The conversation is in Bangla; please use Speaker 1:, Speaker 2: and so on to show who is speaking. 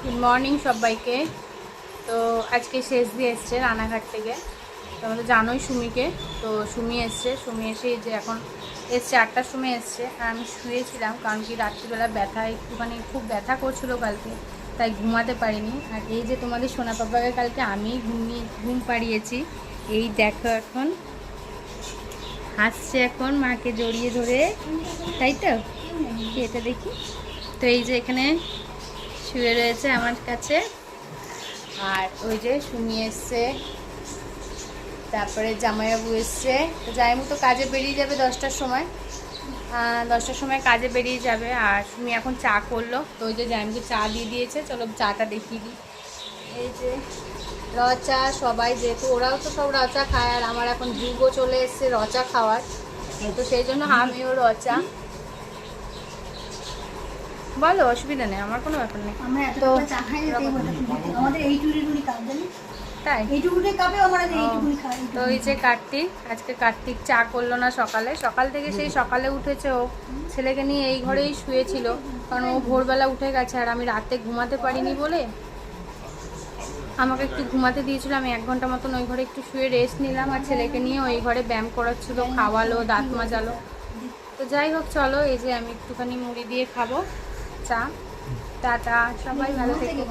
Speaker 1: গুড মর্নিং সবাইকে। তো আজকে শেষ দিয়ে এসছে রানাঘাট থেকে। তো আমাদের জানোই সুমিকে, তো সুমি এসছে, সুমি এসে যে এখন এসছে 8টার সময় এসছে। আর আমি শুয়েছিলাম, কারণ কি রাত্রিবেলা ব্যথা একটুখানি খুব ব্যথা করছিল কালকে, তাই ঘুমাতে পারিনি। আর এই যে তোমাদের সোনা পাপাকে কালকে আমি ঘুম পাড়িয়েছি। এই দেখো এখন হাসছে, এখন মাকে জড়িয়ে ধরে, তাই তো? এটা দেখি তো, এই যে এখানে শুয়ে রয়েছে আমার কাছে। আর ওই যে সুমি এসছে, তারপরে জামাইবাবু এসছে। তো জামাইবাবু তো কাজে বেরিয়ে যাবে 10টার সময়, 10টার সময় কাজে বেরিয়ে যাবে। আর সুমি এখন চা করলো, তো ওই যে জামাইবাবুকে চা দিয়ে দিয়েছে। চলো চাটা দেখিয়ে দিই। এই যে র চা, সবাই যেহেতু ওরাও তো সব র চা খায়, আর আমার এখন যুগও চলে এসছে র চা খাওয়ার, তো সেই জন্য আমিও র চা। বলো, অসুবিধা নেই, আমার কোনো ব্যাপার নেই। তো তাই তো এই যে কার্তিক, আজকে কার্তিক চা করলো না সকালে, সকাল থেকে সেই সকালে উঠেছে, ও ছেলেকে নিয়ে এই ঘরেই শুয়েছিল, কারণ ও ভোরবেলা উঠে গেছে। আর আমি রাতে ঘুমাতে পারিনি বলে আমাকে একটু ঘুমাতে দিয়েছিল। আমি 1 ঘন্টা মতন ওই ঘরে একটু শুয়ে রেস্ট নিলাম, আর ছেলেকে নিয়ে ওই ঘরে ব্যায়াম করাচ্ছিল, খাওয়ালো, দাঁত মাজালো। তো যাই হোক, চলো এই যে আমি একটুখানি মুড়ি দিয়ে খাবো চা। টাটা, সবাই ভালো থেকে।